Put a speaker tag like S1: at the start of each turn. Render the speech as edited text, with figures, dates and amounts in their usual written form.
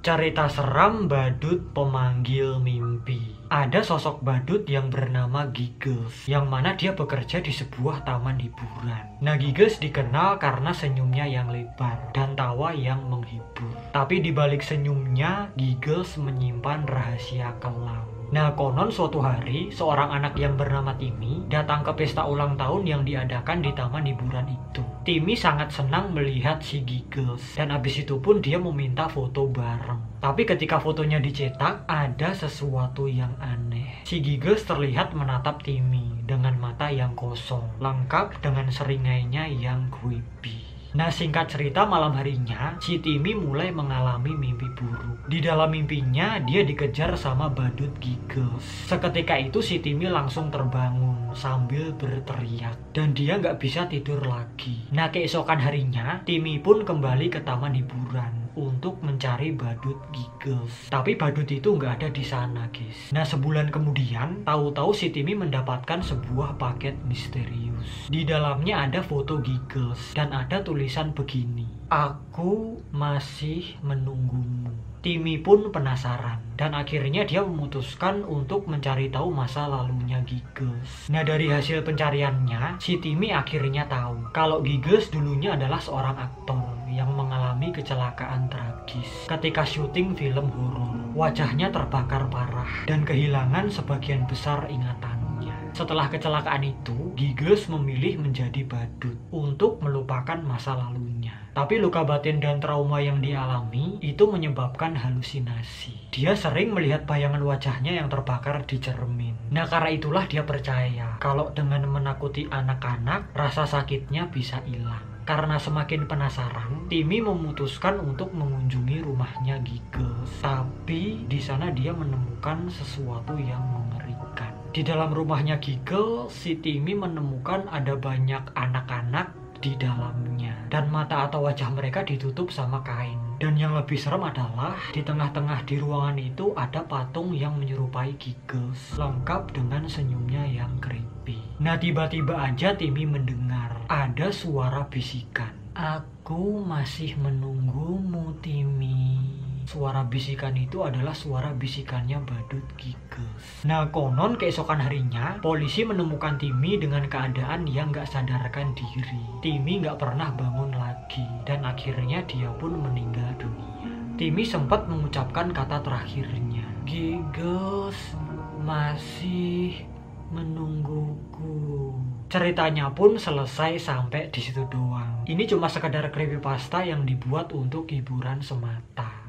S1: Cerita seram badut pemanggil mimpi. Ada sosok badut yang bernama Giggles, yang mana dia bekerja di sebuah taman hiburan. Nah, Giggles dikenal karena senyumnya yang lebar dan tawa yang menghibur. Tapi di balik senyumnya, Giggles menyimpan rahasia kelam. Nah, konon suatu hari, seorang anak yang bernama Timmy datang ke pesta ulang tahun yang diadakan di taman hiburan itu. Timmy sangat senang melihat si Giggles, dan abis itu pun dia meminta foto bareng. Tapi ketika fotonya dicetak, ada sesuatu yang aneh. Si Giggles terlihat menatap Timmy dengan mata yang kosong, lengkap dengan seringainya yang creepy. Nah, singkat cerita, malam harinya si Timmy mulai mengalami mimpi buruk. Di dalam mimpinya dia dikejar sama badut Giggles. Seketika itu si Timmy langsung terbangun sambil berteriak dan dia nggak bisa tidur lagi. Nah, keesokan harinya Timmy pun kembali ke taman hiburan untuk mencari badut Giggles. Tapi badut itu nggak ada di sana, guys. Nah, sebulan kemudian, tahu-tahu si Timmy mendapatkan sebuah paket misterius. Di dalamnya ada foto Giggles dan ada tulisan begini: "Aku masih menunggumu." Timmy pun penasaran dan akhirnya dia memutuskan untuk mencari tahu masa lalunya Giggles. Nah, dari hasil pencariannya, si Timmy akhirnya tahu kalau Giggles dulunya adalah seorang aktor yang mengalami kecelakaan tragis ketika syuting film horor. Wajahnya terbakar parah dan kehilangan sebagian besar ingatannya. Setelah kecelakaan itu, Giggles memilih menjadi badut untuk melupakan masa lalunya. Tapi luka batin dan trauma yang dialami itu menyebabkan halusinasi. Dia sering melihat bayangan wajahnya yang terbakar di cermin. Nah, karena itulah dia percaya kalau dengan menakuti anak-anak, rasa sakitnya bisa hilang. Karena semakin penasaran, Timmy memutuskan untuk mengunjungi rumahnya Giggles. Tapi di sana dia menemukan sesuatu yang mengerikan. Di dalam rumahnya Giggles, si Timmy menemukan ada banyak anak-anak di dalamnya dan mata atau wajah mereka ditutup sama kain. Dan yang lebih serem adalah di tengah-tengah di ruangan itu ada patung yang menyerupai Giggles, lengkap dengan senyumnya yang creepy. Nah, tiba-tiba aja Timmy mendengar ada suara bisikan. "Aku masih menunggumu, Timmy." Suara bisikan itu adalah suara bisikannya badut Giggles. Nah, konon keesokan harinya, polisi menemukan Timmy dengan keadaan yang gak sadarkan diri. Timmy gak pernah bangun lagi, dan akhirnya dia pun meninggal dunia. Timmy sempat mengucapkan kata terakhirnya, "Giggles masih menungguku." Ceritanya pun selesai sampai di situ doang. Ini cuma sekedar creepypasta yang dibuat untuk hiburan semata.